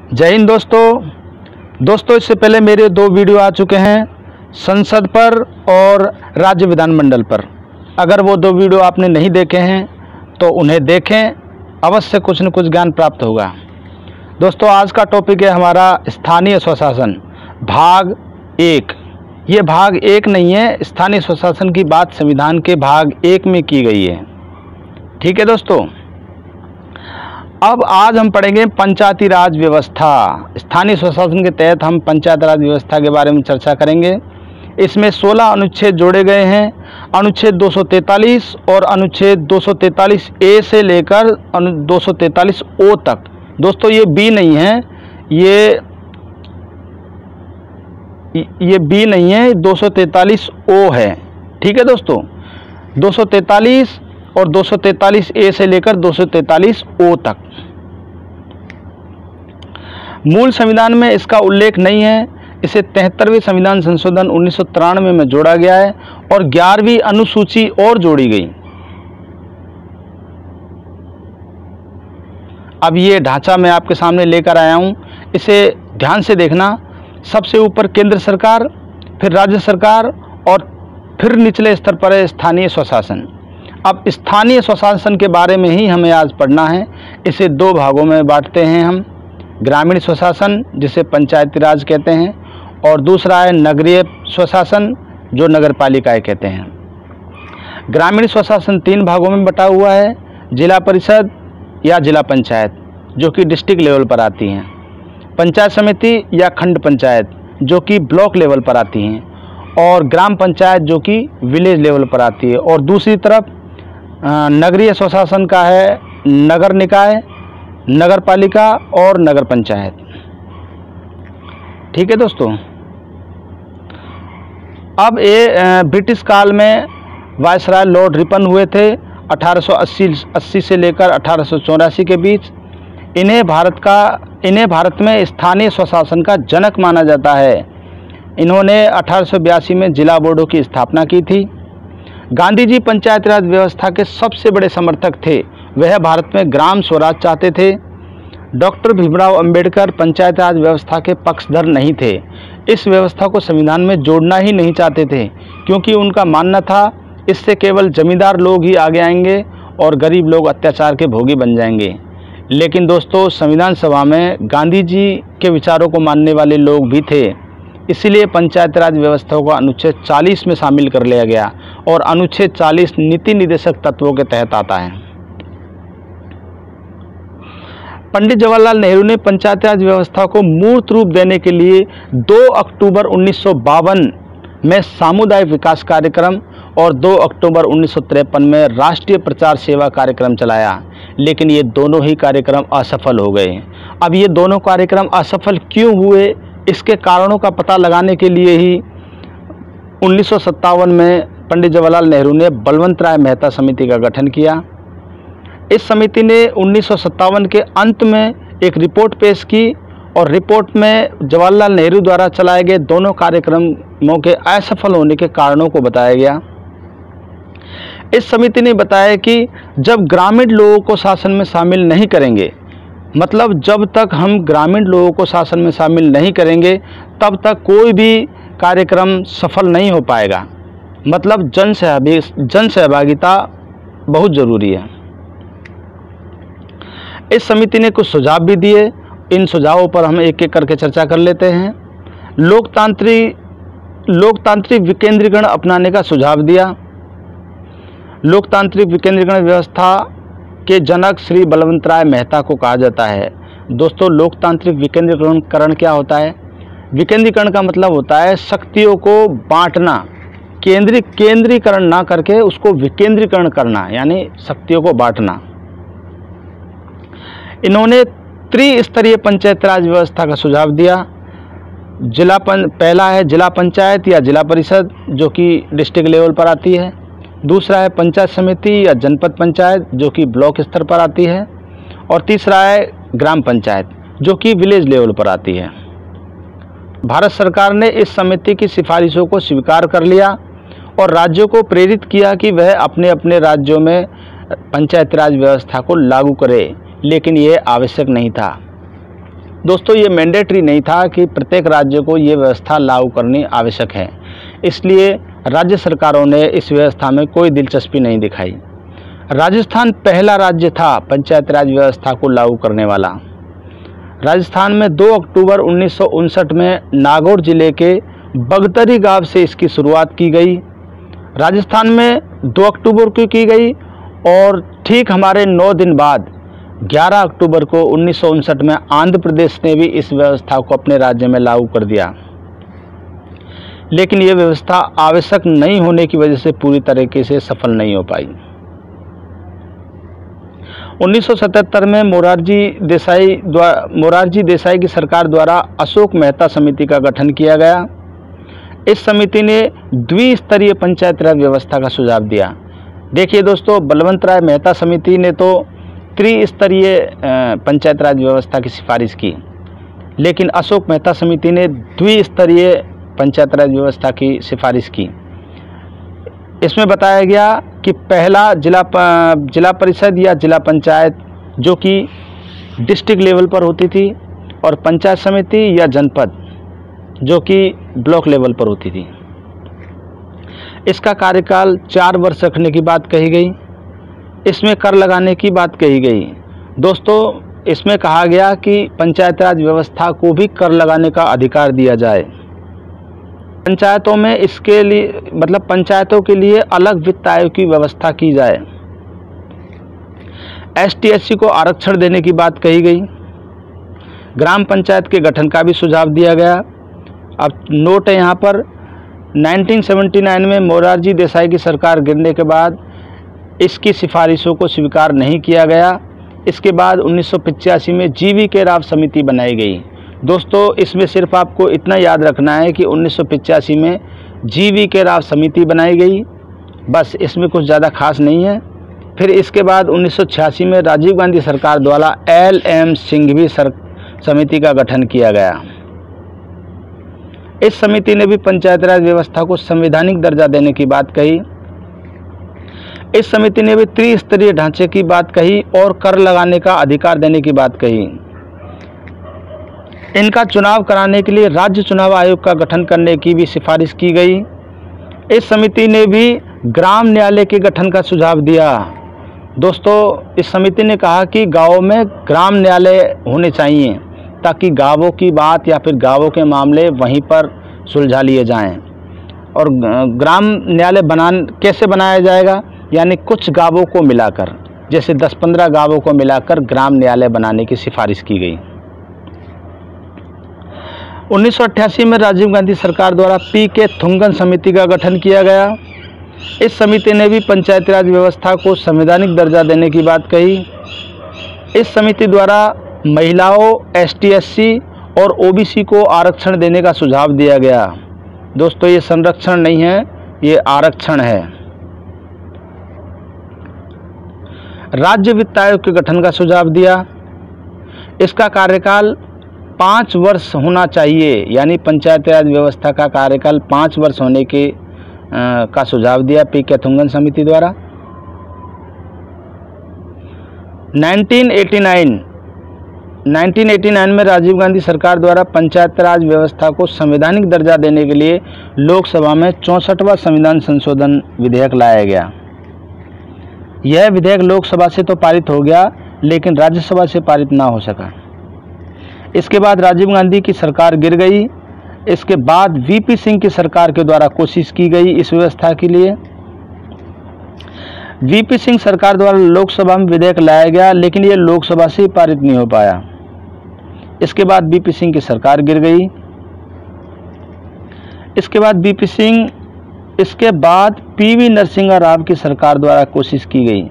जय हिंद दोस्तों, इससे पहले मेरे 2 वीडियो आ चुके हैं संसद पर और राज्य विधानमंडल पर। अगर वो 2 वीडियो आपने नहीं देखे हैं तो उन्हें देखें, अवश्य कुछ न कुछ ज्ञान प्राप्त होगा। दोस्तों, आज का टॉपिक है हमारा स्थानीय स्वशासन भाग 1। ये भाग 1 नहीं है, स्थानीय स्वशासन की बात संविधान के भाग 1 में की गई है। ठीक है दोस्तों, अब आज हम पढ़ेंगे पंचायती राज व्यवस्था। स्थानीय स्वशासन के तहत हम पंचायत राज व्यवस्था के बारे में चर्चा करेंगे। इसमें 16 अनुच्छेद जोड़े गए हैं। अनुच्छेद 243 और अनुच्छेद 243 ए से लेकर 243 ओ तक। दोस्तों, ये बी नहीं है, ये बी नहीं है, 243 ओ है। ठीक है दोस्तों, 243 और 243 ए से लेकर 243 ओ तक। मूल संविधान में इसका उल्लेख नहीं है। इसे 73वें संविधान संशोधन 1993 में जोड़ा गया है और 11वीं अनुसूची और जोड़ी गई। अब ये ढांचा मैं आपके सामने लेकर आया हूँ, इसे ध्यान से देखना। सबसे ऊपर केंद्र सरकार, फिर राज्य सरकार और फिर निचले स्तर पर है स्थानीय स्वशासन। अब स्थानीय स्वशासन के बारे में ही हमें आज पढ़ना है। इसे 2 भागों में बांटते हैं हम। ग्रामीण स्वशासन, जिसे पंचायती राज कहते हैं, और दूसरा है नगरीय स्वशासन, जो नगर पालिकाएँ कहते हैं। ग्रामीण स्वशासन 3 भागों में बटा हुआ है। जिला परिषद या जिला पंचायत, जो कि डिस्ट्रिक्ट लेवल पर आती हैं। पंचायत समिति या खंड पंचायत, जो कि ब्लॉक लेवल पर आती हैं। और ग्राम पंचायत, जो कि विलेज लेवल पर आती है। और दूसरी तरफ नगरीय स्वशासन का है नगर निकाय, नगर पालिका और नगर पंचायत। ठीक है दोस्तों, अब ये ब्रिटिश काल में वायसराय लॉर्ड रिपन हुए थे 1880 से लेकर 1884 के बीच। इन्हें भारत में स्थानीय स्वशासन का जनक माना जाता है। इन्होंने 1882 में जिला बोर्डों की स्थापना की थी। गांधी जी पंचायत राज व्यवस्था के सबसे बड़े समर्थक थे। वह भारत में ग्राम स्वराज चाहते थे। डॉक्टर भीमराव अंबेडकर पंचायत राज व्यवस्था के पक्षधर नहीं थे। इस व्यवस्था को संविधान में जोड़ना ही नहीं चाहते थे, क्योंकि उनका मानना था इससे केवल जमींदार लोग ही आगे आएंगे और गरीब लोग अत्याचार के भोगी बन जाएंगे। लेकिन दोस्तों, संविधान सभा में गांधी जी के विचारों को मानने वाले लोग भी थे। इसलिए पंचायत राज व्यवस्था को अनुच्छेद 40 में शामिल कर लिया गया और अनुच्छेद 40 नीति निर्देशक तत्वों के तहत आता है। पंडित जवाहरलाल नेहरू ने पंचायत राज व्यवस्था को मूर्त रूप देने के लिए 2 अक्टूबर 1952 में सामुदायिक विकास कार्यक्रम और 2 अक्टूबर 1953 में राष्ट्रीय प्रचार सेवा कार्यक्रम चलाया। लेकिन ये दोनों ही कार्यक्रम असफल हो गए। अब ये दोनों कार्यक्रम असफल क्यों हुए, इसके कारणों का पता लगाने के लिए ही 1957 में पंडित जवाहरलाल नेहरू ने बलवंत राय मेहता समिति का गठन किया। इस समिति ने 1957 के अंत में एक रिपोर्ट पेश की और रिपोर्ट में जवाहरलाल नेहरू द्वारा चलाए गए दोनों कार्यक्रमों के असफल होने के कारणों को बताया गया। इस समिति ने बताया कि जब ग्रामीण लोगों को शासन में शामिल नहीं करेंगे, मतलब जब तक हम ग्रामीण लोगों को शासन में शामिल नहीं करेंगे, तब तक कोई भी कार्यक्रम सफल नहीं हो पाएगा। मतलब जन सहभागिता बहुत ज़रूरी है। इस समिति ने कुछ सुझाव भी दिए। इन सुझावों पर हम एक एक करके चर्चा कर लेते हैं। लोकतांत्रिक विकेंद्रीकरण अपनाने का सुझाव दिया। लोकतांत्रिक विकेंद्रीकरण व्यवस्था के जनक श्री बलवंत राय मेहता को कहा जाता है। दोस्तों, लोकतांत्रिक विकेंद्रीकरण क्या होता है? विकेंद्रीकरण का मतलब होता है शक्तियों को बांटना, केंद्रीकरण ना करके उसको विकेंद्रीकरण करना, यानी शक्तियों को बांटना। इन्होंने त्रिस्तरीय पंचायत राज व्यवस्था का सुझाव दिया। पहला है जिला पंचायत या जिला परिषद, जो कि डिस्ट्रिक्ट लेवल पर आती है। दूसरा है पंचायत समिति या जनपद पंचायत, जो कि ब्लॉक स्तर पर आती है। और तीसरा है ग्राम पंचायत, जो कि विलेज लेवल पर आती है। भारत सरकार ने इस समिति की सिफारिशों को स्वीकार कर लिया और राज्यों को प्रेरित किया कि वह अपने अपने राज्यों में पंचायत राज व्यवस्था को लागू करे, लेकिन यह आवश्यक नहीं था। दोस्तों ये मैंडेटरी नहीं था कि प्रत्येक राज्य को ये व्यवस्था लागू करनी आवश्यक है, इसलिए राज्य सरकारों ने इस व्यवस्था में कोई दिलचस्पी नहीं दिखाई। राजस्थान पहला राज्य था पंचायत राज व्यवस्था को लागू करने वाला। राजस्थान में 2 अक्टूबर 1959 में नागौर जिले के बगतरी गांव से इसकी शुरुआत की गई। राजस्थान में 2 अक्टूबर को की गई और ठीक हमारे 9 दिन बाद 11 अक्टूबर को 1959 में आंध्र प्रदेश ने भी इस व्यवस्था को अपने राज्य में लागू कर दिया, लेकिन ये व्यवस्था आवश्यक नहीं होने की वजह से पूरी तरीके से सफल नहीं हो पाई। 1977 में मोरारजी देसाई की सरकार द्वारा अशोक मेहता समिति का गठन किया गया। इस समिति ने द्विस्तरीय पंचायत राज व्यवस्था का सुझाव दिया। देखिए दोस्तों, बलवंत राय मेहता समिति ने तो त्रिस्तरीय पंचायत राज व्यवस्था की सिफारिश की, लेकिन अशोक मेहता समिति ने द्विस्तरीय पंचायत राज व्यवस्था की सिफारिश की। इसमें बताया गया कि पहला जिला परिषद या जिला पंचायत जो कि डिस्ट्रिक्ट लेवल पर होती थी, और पंचायत समिति या जनपद जो कि ब्लॉक लेवल पर होती थी। इसका कार्यकाल 4 वर्ष रखने की बात कही गई। इसमें कर लगाने की बात कही गई। दोस्तों, इसमें कहा गया कि पंचायत राज व्यवस्था को भी कर लगाने का अधिकार दिया जाए। पंचायतों में इसके लिए पंचायतों के लिए अलग वित्त आयोग की व्यवस्था की जाए। ST/SC को आरक्षण देने की बात कही गई। ग्राम पंचायत के गठन का भी सुझाव दिया गया। अब नोट है यहाँ पर, 1979 में मोरारजी देसाई की सरकार गिरने के बाद इसकी सिफारिशों को स्वीकार नहीं किया गया। इसके बाद 1985 में GV राव समिति बनाई गई। दोस्तों, इसमें सिर्फ आपको इतना याद रखना है कि 1985 में GV राव समिति बनाई गई, बस, इसमें कुछ ज़्यादा खास नहीं है। फिर इसके बाद 1986 में राजीव गांधी सरकार द्वारा LM सिंघवी समिति का गठन किया गया। इस समिति ने भी पंचायत राज व्यवस्था को संवैधानिक दर्जा देने की बात कही। इस समिति ने भी त्रिस्तरीय ढांचे की बात कही और कर लगाने का अधिकार देने की बात कही। इनका चुनाव कराने के लिए राज्य चुनाव आयोग का गठन करने की भी सिफारिश की गई। इस समिति ने भी ग्राम न्यायालय के गठन का सुझाव दिया। दोस्तों, इस समिति ने कहा कि गाँवों में ग्राम न्यायालय होने चाहिए ताकि गाँवों की बात या फिर गाँवों के मामले वहीं पर सुलझा लिए जाएं। और ग्राम न्यायालय कैसे बनाया जाएगा, यानी कुछ गाँवों को मिलाकर, जैसे 10-15 गाँवों को मिलाकर ग्राम न्यायालय बनाने की सिफारिश की गई। 1988 में राजीव गांधी सरकार द्वारा PK थुंगन समिति का गठन किया गया। इस समिति ने भी पंचायती राज व्यवस्था को संवैधानिक दर्जा देने की बात कही। इस समिति द्वारा महिलाओं, ST/SC और OBC को आरक्षण देने का सुझाव दिया गया। दोस्तों, ये संरक्षण नहीं है, ये आरक्षण है। राज्य वित्त आयोग के गठन का सुझाव दिया। इसका कार्यकाल 5 वर्ष होना चाहिए, यानी पंचायती राज व्यवस्था का कार्यकाल 5 वर्ष होने के का सुझाव दिया PK थुंगन समिति द्वारा। 1989 में राजीव गांधी सरकार द्वारा पंचायत राज व्यवस्था को संवैधानिक दर्जा देने के लिए लोकसभा में 64वां संविधान संशोधन विधेयक लाया गया। यह विधेयक लोकसभा से तो पारित हो गया, लेकिन राज्यसभा से पारित ना हो सका। इसके बाद राजीव गांधी की सरकार गिर गई। इसके बाद VP सिंह की सरकार के द्वारा कोशिश की गई इस व्यवस्था के लिए। VP सिंह सरकार द्वारा लोकसभा में विधेयक लाया गया, लेकिन ये लोकसभा से पारित नहीं हो पाया। इसके बाद VP सिंह की सरकार गिर गई। इसके बाद PV नरसिम्हा राव की सरकार द्वारा कोशिश की गई।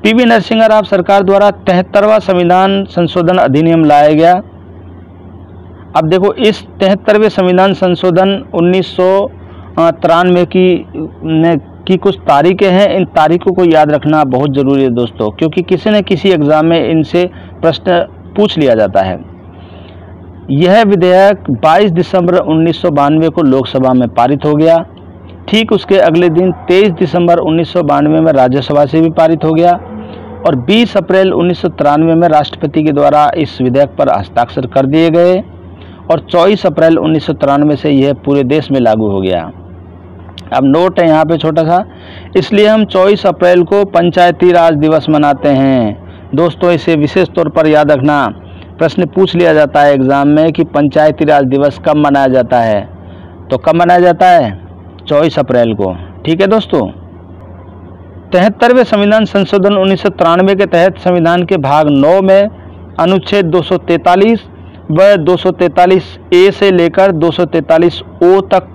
PV नरसिम्हा राव सरकार द्वारा 73वां संविधान संशोधन अधिनियम लाया गया। अब देखो, इस 73वें संविधान संशोधन 1993 की कुछ तारीखें हैं। इन तारीखों को याद रखना बहुत ज़रूरी है दोस्तों, क्योंकि किसी न किसी एग्ज़ाम में इनसे प्रश्न पूछ लिया जाता है। यह विधेयक 22 दिसंबर 1992 को लोकसभा में पारित हो गया। ठीक उसके अगले दिन 23 दिसंबर 1992 में राज्यसभा से भी पारित हो गया। और 20 अप्रैल 1993 में राष्ट्रपति के द्वारा इस विधेयक पर हस्ताक्षर कर दिए गए और 24 अप्रैल 1993 से यह पूरे देश में लागू हो गया। अब नोट है यहाँ पे छोटा सा, इसलिए हम 24 अप्रैल को पंचायती राज दिवस मनाते हैं। दोस्तों इसे विशेष तौर पर याद रखना, प्रश्न पूछ लिया जाता है एग्ज़ाम में कि पंचायती राज दिवस कब मनाया जाता है, तो कब मनाया जाता है? 24 अप्रैल को। ठीक है दोस्तों। 73वें संविधान संशोधन 1993 के तहत संविधान के भाग 9 में अनुच्छेद 243 व 243 ए से लेकर 243 ओ तक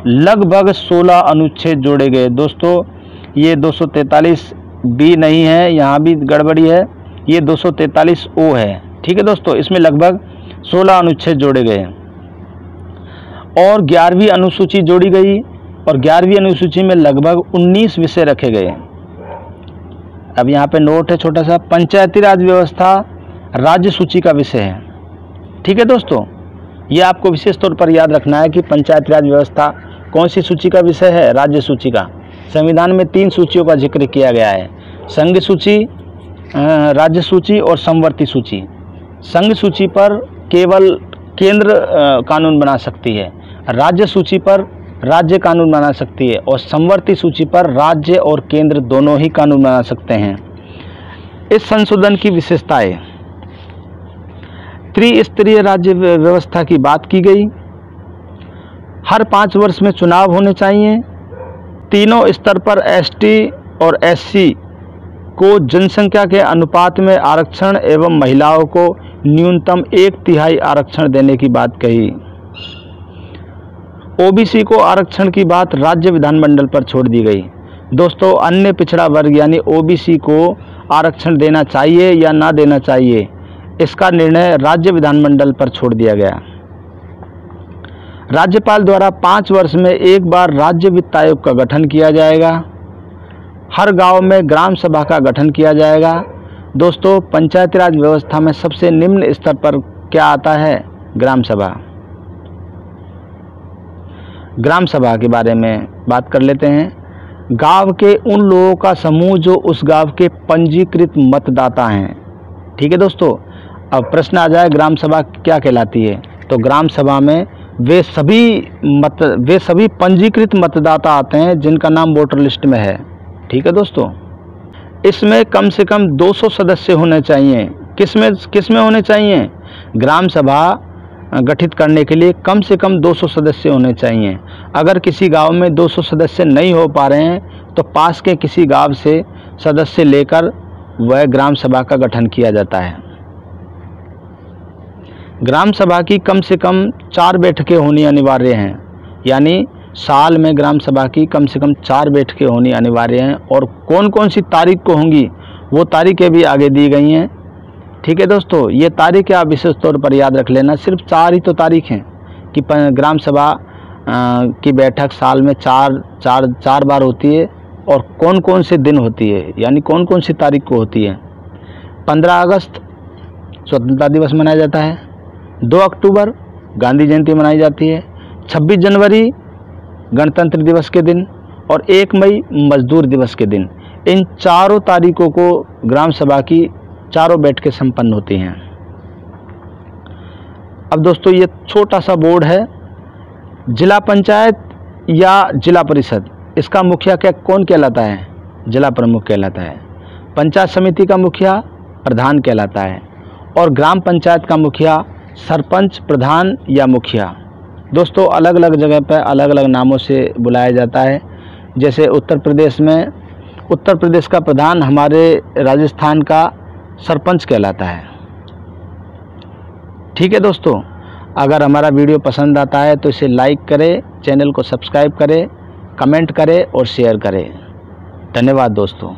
लगभग 16 अनुच्छेद जोड़े गए। दोस्तों ये 243 बी नहीं है, यहाँ भी गड़बड़ी है, ये 243 ओ है। ठीक है दोस्तों, इसमें लगभग 16 अनुच्छेद जोड़े गए और 11वीं अनुसूची जोड़ी गई और 11वीं अनुसूची में लगभग 19 विषय रखे गए। अब यहाँ पे नोट है छोटा सा, पंचायती राज व्यवस्था राज्य सूची का विषय है। ठीक है दोस्तों, ये आपको विशेष तौर पर याद रखना है कि पंचायती राज व्यवस्था कौन सी सूची का विषय है? राज्य सूची का। संविधान में 3 सूचियों का जिक्र किया गया है, संघ सूची, राज्य सूची और समवर्ती सूची। संघ सूची पर केवल केंद्र कानून बना सकती है, राज्य सूची पर राज्य कानून बना सकती है और समवर्ती सूची पर राज्य और केंद्र दोनों ही कानून बना सकते हैं। इस संशोधन की विशेषताएं, त्रिस्तरीय राज्य व्यवस्था की बात की गई, हर 5 वर्ष में चुनाव होने चाहिए, तीनों स्तर पर एसटी और एससी को जनसंख्या के अनुपात में आरक्षण एवं महिलाओं को न्यूनतम 1/3 आरक्षण देने की बात कही। ओबीसी को आरक्षण की बात राज्य विधानमंडल पर छोड़ दी गई। दोस्तों अन्य पिछड़ा वर्ग यानी ओबीसी को आरक्षण देना चाहिए या ना देना चाहिए, इसका निर्णय राज्य विधानमंडल पर छोड़ दिया गया। राज्यपाल द्वारा 5 वर्ष में एक बार राज्य वित्त आयोग का गठन किया जाएगा। हर गांव में ग्राम सभा का गठन किया जाएगा। दोस्तों पंचायती राज व्यवस्था में सबसे निम्न स्तर पर क्या आता है? ग्राम सभा। ग्राम सभा के बारे में बात कर लेते हैं। गांव के उन लोगों का समूह जो उस गांव के पंजीकृत मतदाता हैं। ठीक है दोस्तों, अब प्रश्न आ जाए ग्राम सभा क्या कहलाती है? तो ग्राम सभा में वे सभी पंजीकृत मतदाता आते हैं जिनका नाम वोटर लिस्ट में है। ठीक है दोस्तों, इसमें कम से कम 200 सदस्य होने चाहिए। किसमें होने चाहिए? ग्राम सभा गठित करने के लिए कम से कम 200 सदस्य होने चाहिए। अगर किसी गांव में 200 सदस्य नहीं हो पा रहे हैं तो पास के किसी गांव से सदस्य लेकर वह ग्राम सभा का गठन किया जाता है। ग्राम सभा की कम से कम 4 बैठकें होनी अनिवार्य हैं, यानी साल में ग्राम सभा की कम से कम 4 बैठकें होनी अनिवार्य हैं। और कौन कौन सी तारीख को होंगी वो तारीखें भी आगे दी गई हैं। ठीक है दोस्तों, ये तारीखें आप विशेष तौर पर याद रख लेना। सिर्फ 4 ही तो तारीख हैं कि ग्राम सभा की बैठक साल में चार बार होती है और कौन कौन से दिन होती है, यानी कौन कौन सी तारीख को होती है। 15 अगस्त स्वतंत्रता दिवस मनाया जाता है, 2 अक्टूबर गांधी जयंती मनाई जाती है, 26 जनवरी गणतंत्र दिवस के दिन और 1 मई मजदूर दिवस के दिन। इन चारों तारीखों को ग्राम सभा की चारों बैठकें संपन्न होती हैं। अब दोस्तों ये छोटा सा बोर्ड है, जिला पंचायत या जिला परिषद, इसका मुखिया कौन कहलाता है? जिला प्रमुख कहलाता है। पंचायत समिति का मुखिया प्रधान कहलाता है और ग्राम पंचायत का मुखिया सरपंच, प्रधान या मुखिया। दोस्तों अलग अलग जगह पर अलग अलग नामों से बुलाया जाता है। जैसे उत्तर प्रदेश में उत्तर प्रदेश का प्रधान हमारे राजस्थान का सरपंच कहलाता है। ठीक है दोस्तों, अगर हमारा वीडियो पसंद आता है तो इसे लाइक करें, चैनल को सब्सक्राइब करें, कमेंट करें और शेयर करें। धन्यवाद दोस्तों।